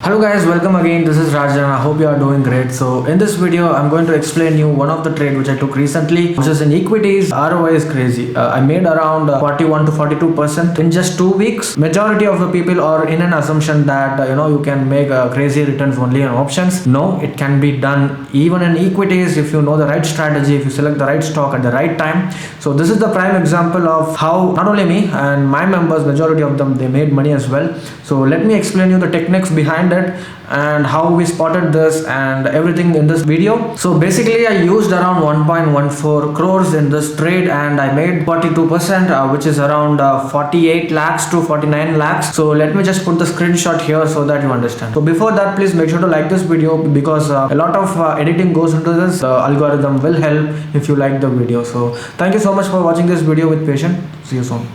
Hello guys, welcome again. This is Rajan. I hope you are doing great. So in this video, I'm going to explain you one of the trade which I took recently, which is in equities. ROI is crazy. I made around 41 to 42% in just 2 weeks. Majority of the people are in an assumption that you can make crazy returns only on options. No, it can be done even in equities if you know the right strategy, if you select the right stock at the right time. So this is the prime example of how not only me and my members, majority of them, they made money as well. So let me explain you the techniques behind it and how we spotted this and everything in this video. So basically I used around 1.14 crores in this trade and I made 42%, which is around 48 lakhs to 49 lakhs. So let me just put the screenshot here so that you understand. So before that, please make sure to like this video because a lot of editing goes into this. The algorithm will help if you like the video. So thank you so much for watching this video with patience. See you soon.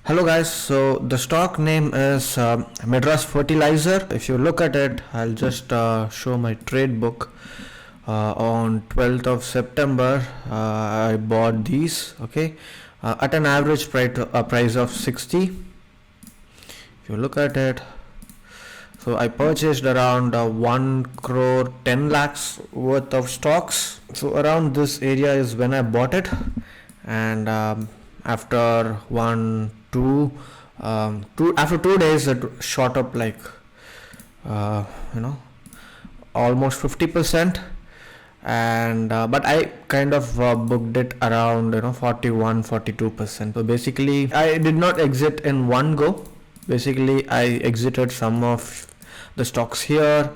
Hello guys, so the stock name is Madras Fertilizer. If you look at it, I'll just show my trade book. On 12th of September I bought these, okay, at an average price of 60. If you look at it, so I purchased around 1 crore 10 lakhs worth of stocks. So around this area is when I bought it, and after after 2 days it shot up like almost 50%, and but I kind of booked it around 41-42%. So basically I did not exit in one go. Basically I exited some of the stocks here,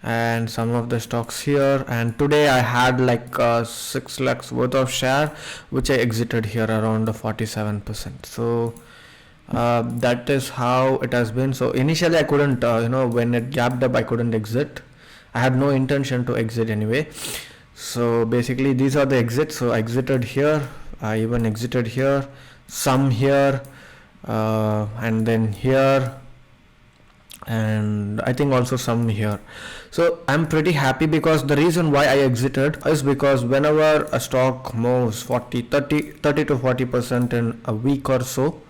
and some of the stocks here, and today I had like 6 lakhs worth of share which I exited here around the 47%. So that is how it has been. So initially I couldn't when it gapped up I couldn't exit. I had no intention to exit anyway. So basically these are the exits. So I exited here, I even exited here, some here, and then here, and I think also some here. So I'm pretty happy because the reason why I exited is because whenever a stock moves 30 to 40% in a week or so,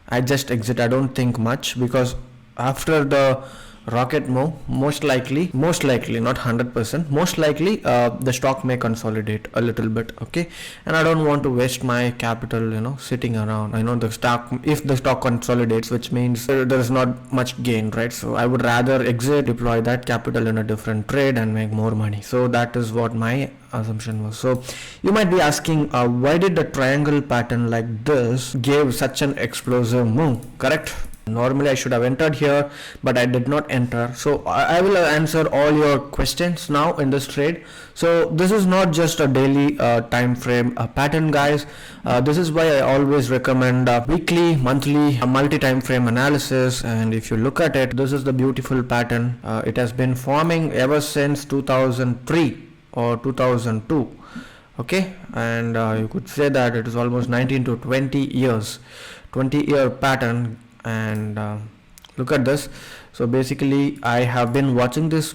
I just exit. I don't think much, because after the rocket move, most likely not 100%, most likely the stock may consolidate a little bit, okay, and I don't want to waste my capital sitting around. I know the stock, if the stock consolidates, which means there is not much gain, right? So I would rather exit, deploy that capital in a different trade and make more money. So that is what my assumption was. So you might be asking, why did the triangle pattern like this give such an explosive move, correct? Normally I should have entered here, but I did not enter. So I will answer all your questions now in this trade. So this is not just a daily time frame pattern, guys. This is why I always recommend weekly, monthly, multi time frame analysis. And if you look at it, this is the beautiful pattern. It has been forming ever since 2003 or 2002, okay, and you could say that it is almost 19 to 20 years, 20-year pattern. And look at this. So basically I have been watching this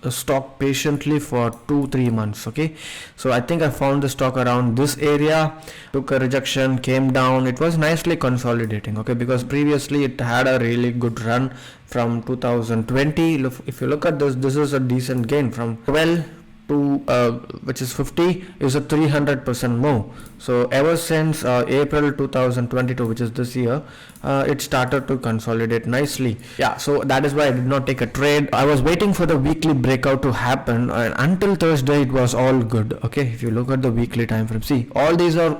stock patiently for 2-3 months, okay. So I think I found the stock around this area, took a rejection, came down. It was nicely consolidating, okay, because previously it had a really good run from 2020. If you look at this is a decent gain from 12 to which is 50 is a 300% move. So ever since April 2022, which is this year, it started to consolidate nicely. Yeah, so that is why I did not take a trade. I was waiting for the weekly breakout to happen, and until Thursday it was all good, okay. If you look at the weekly time frame, see, all these are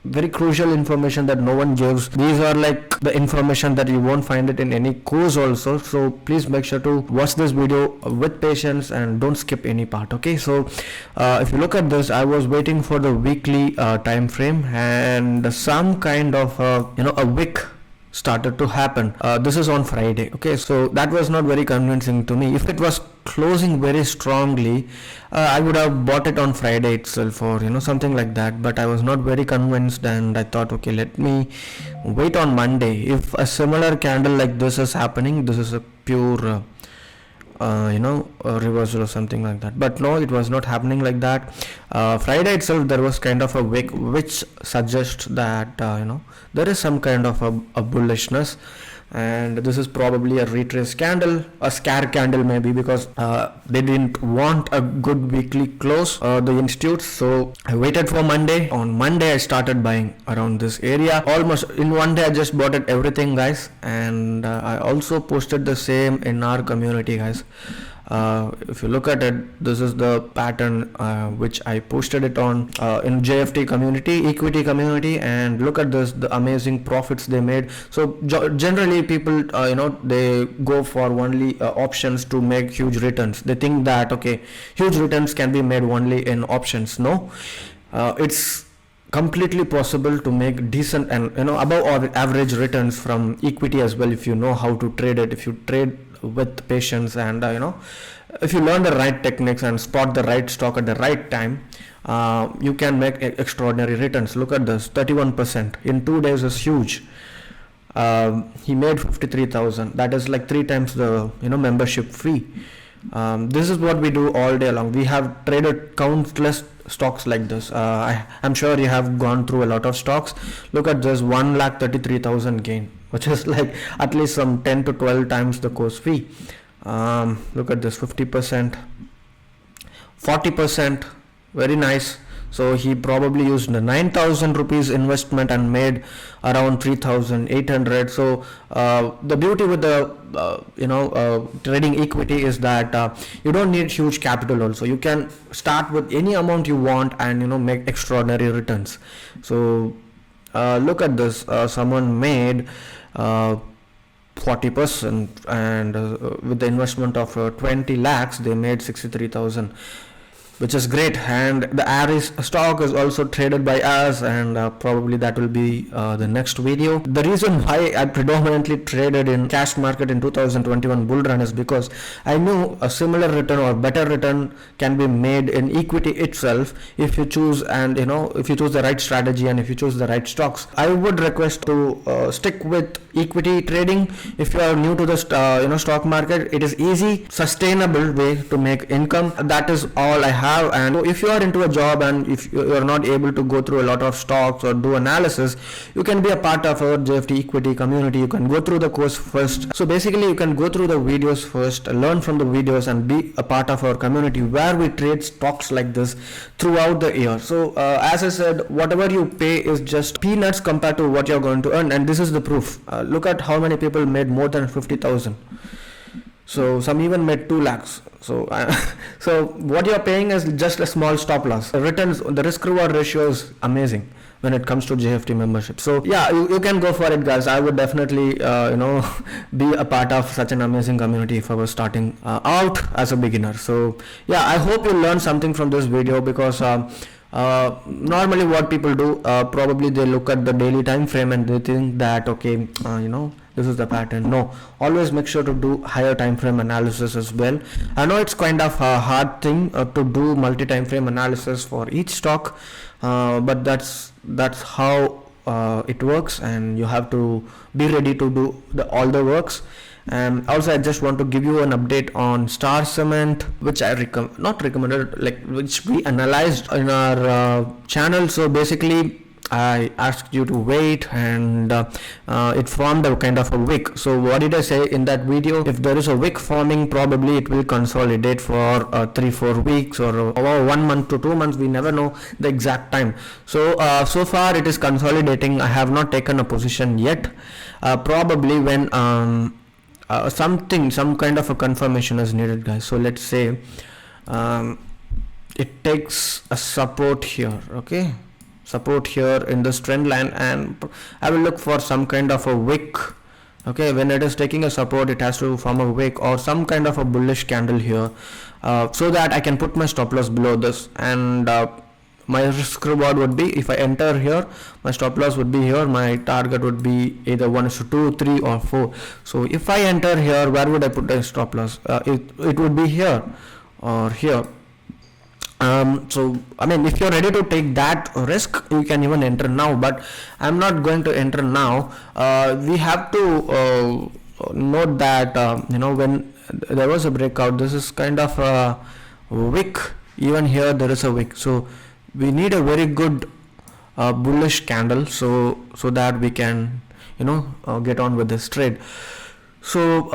very crucial information that no one gives. These are like the information that you won't find it in any course also. So please make sure to watch this video with patience and don't skip any part, okay. So if you look at this, I was waiting for the weekly time frame, and some kind of a wick started to happen. This is on Friday, okay. So that was not very convincing to me. If it was closing very strongly, I would have bought it on Friday itself, or something like that, but I was not very convinced, and I thought, okay, let me wait on Monday. If a similar candle like this is happening, this is a pure reversal or something like that. But no, it was not happening like that. Friday itself there was kind of a wick which suggests that there is some kind of a bullishness, and this is probably a retrace candle, a scare candle maybe, because they didn't want a good weekly close, the institutes. So I waited for Monday. On Monday I started buying around this area. Almost in one day I just bought it everything, guys, and I also posted the same in our community, guys. If you look at it, this is the pattern which I posted it on in JFT community, equity community, and look at this, the amazing profits they made. So generally people they go for only options to make huge returns. They think that okay, huge returns can be made only in options. No, it's completely possible to make decent and above average returns from equity as well, if you know how to trade it, if you trade with patience, and if you learn the right techniques and spot the right stock at the right time, you can make extraordinary returns. Look at this, 31% in 2 days is huge. He made 53,000. That is like 3 times the membership fee. This is what we do all day long. We have traded countless stocks like this. I'm sure you have gone through a lot of stocks. Look at this, 1,33,000 gain, which is like at least some 10 to 12 times the course fee. Look at this, 50%, 40%, very nice. So he probably used the 9,000 rupees investment and made around 3,800. So the beauty with the trading equity is that you don't need huge capital. Also, you can start with any amount you want and make extraordinary returns. So look at this, someone made 40%, and with the investment of 20 lakhs they made 63,000, which is great. And the Aries stock is also traded by us, and probably that will be the next video. The reason why I predominantly traded in cash market in 2021 bull run is because I knew a similar return or better return can be made in equity itself if you choose, and if you choose the right strategy and if you choose the right stocks. I would request to stick with equity trading. If you are new to the stock market, it is easy, sustainable way to make income. That is all I have. And if you are into a job and if you are not able to go through a lot of stocks or do analysis, you can be a part of our JFT equity community. You can go through the course first. So basically you can go through the videos first, learn from the videos, and be a part of our community where we trade stocks like this throughout the year. So as I said, whatever you pay is just peanuts compared to what you're going to earn, and this is the proof. Look at how many people made more than 50,000. So some even made 2 lakhs. So so what you're paying is just a small stop loss. The returns, the risk reward ratio is amazing when it comes to JFT membership. So yeah, you can go for it, guys. I would definitely be a part of such an amazing community if I was starting out as a beginner. So yeah, I hope you learned something from this video, because normally what people do, probably they look at the daily time frame and they think that okay, this is the pattern. No, always make sure to do higher time frame analysis as well. I know it's kind of a hard thing to do multi time frame analysis for each stock, but that's how it works, and you have to be ready to do all the works. And also I just want to give you an update on Star Cement, which I which we analyzed in our channel. So basically I asked you to wait, and it formed a kind of a wick. So what did I say in that video? If there is a wick forming, probably it will consolidate for 3-4 weeks or 1 month to 2 months. We never know the exact time. So so far it is consolidating. I have not taken a position yet. Probably when some kind of a confirmation is needed, guys. So let's say it takes a support here, okay, support here in this trend line, and I will look for some kind of a wick. Okay, when it is taking a support, it has to form a wick or some kind of a bullish candle here, so that I can put my stop loss below this, and my risk reward would be, if I enter here, my stop loss would be here, my target would be either 1:2, 3 or 4. So if I enter here, where would I put the stop loss? It would be here or here. So I mean, if you're ready to take that risk, you can even enter now, but I'm not going to enter now. We have to note that when there was a breakout. This is kind of a wick. Even here there is a wick, so we need a very good bullish candle, so that we can get on with this trade. So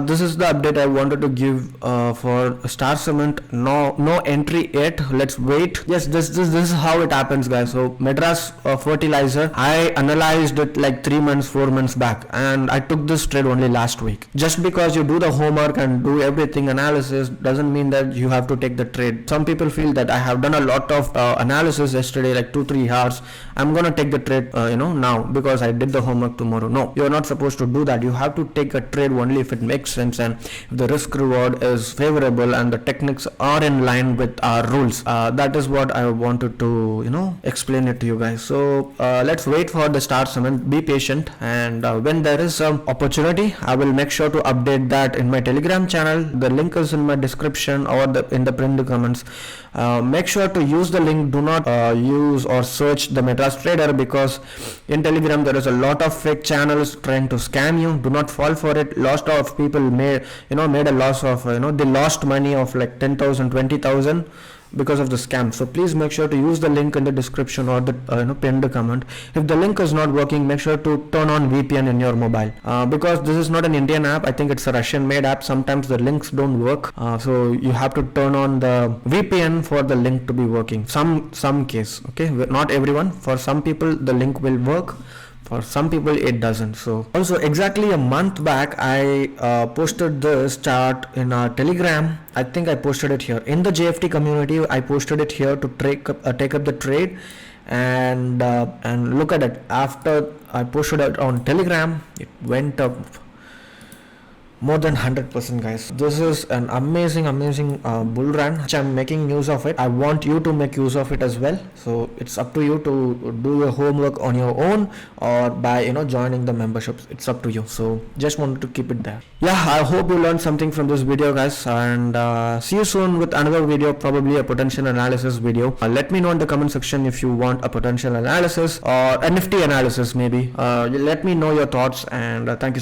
this is the update I wanted to give for Star Cement. No entry yet. Let's wait. Yes, this is how it happens, guys. So Madras fertilizer, I analyzed it like 3 months, 4 months back, and I took this trade only last week. Just because you do the homework and do everything analysis doesn't mean that you have to take the trade. Some people feel that I have done a lot of analysis yesterday, like 2-3 hours. I'm gonna take the trade now because I did the homework tomorrow. No, you're not supposed to do that. You have to take a trade only if it makes sense and if the risk reward is favorable and the techniques are in line with our rules. That is what I wanted to explain it to you guys. So let's wait for the Star Cement. Be patient, and when there is some opportunity, I will make sure to update that in my Telegram channel. The link is in my description or in the pinned comments. Make sure to use the link. Do not use or search the Madras Trader, because in Telegram there is a lot of fake channels trying to scam you. Do not fall for it. Lots of people made a loss of they lost money of like 10,000, 20,000 because of the scam. So please make sure to use the link in the description or the pinned comment. If the link is not working, make sure to turn on VPN in your mobile, because this is not an Indian app. I think it's a Russian made app. Sometimes the links don't work, so you have to turn on the VPN for the link to be working. Some case, okay, not everyone. For some people the link will work, for some people it doesn't. So also exactly a month back I posted this chart in our Telegram. I think I posted it here in the JFT community. I posted it here to take up the trade, and look at it. After I posted it on Telegram, it went up more than 100%, guys. This is an amazing bull run, which I'm making use of it. I want you to make use of it as well. So it's up to you to do your homework on your own, or by joining the memberships. It's up to you. So just wanted to keep it there. Yeah, I hope you learned something from this video, guys, and see you soon with another video, probably a potential analysis video. Let me know in the comment section if you want a potential analysis or NFT analysis maybe. Let me know your thoughts, and thank you so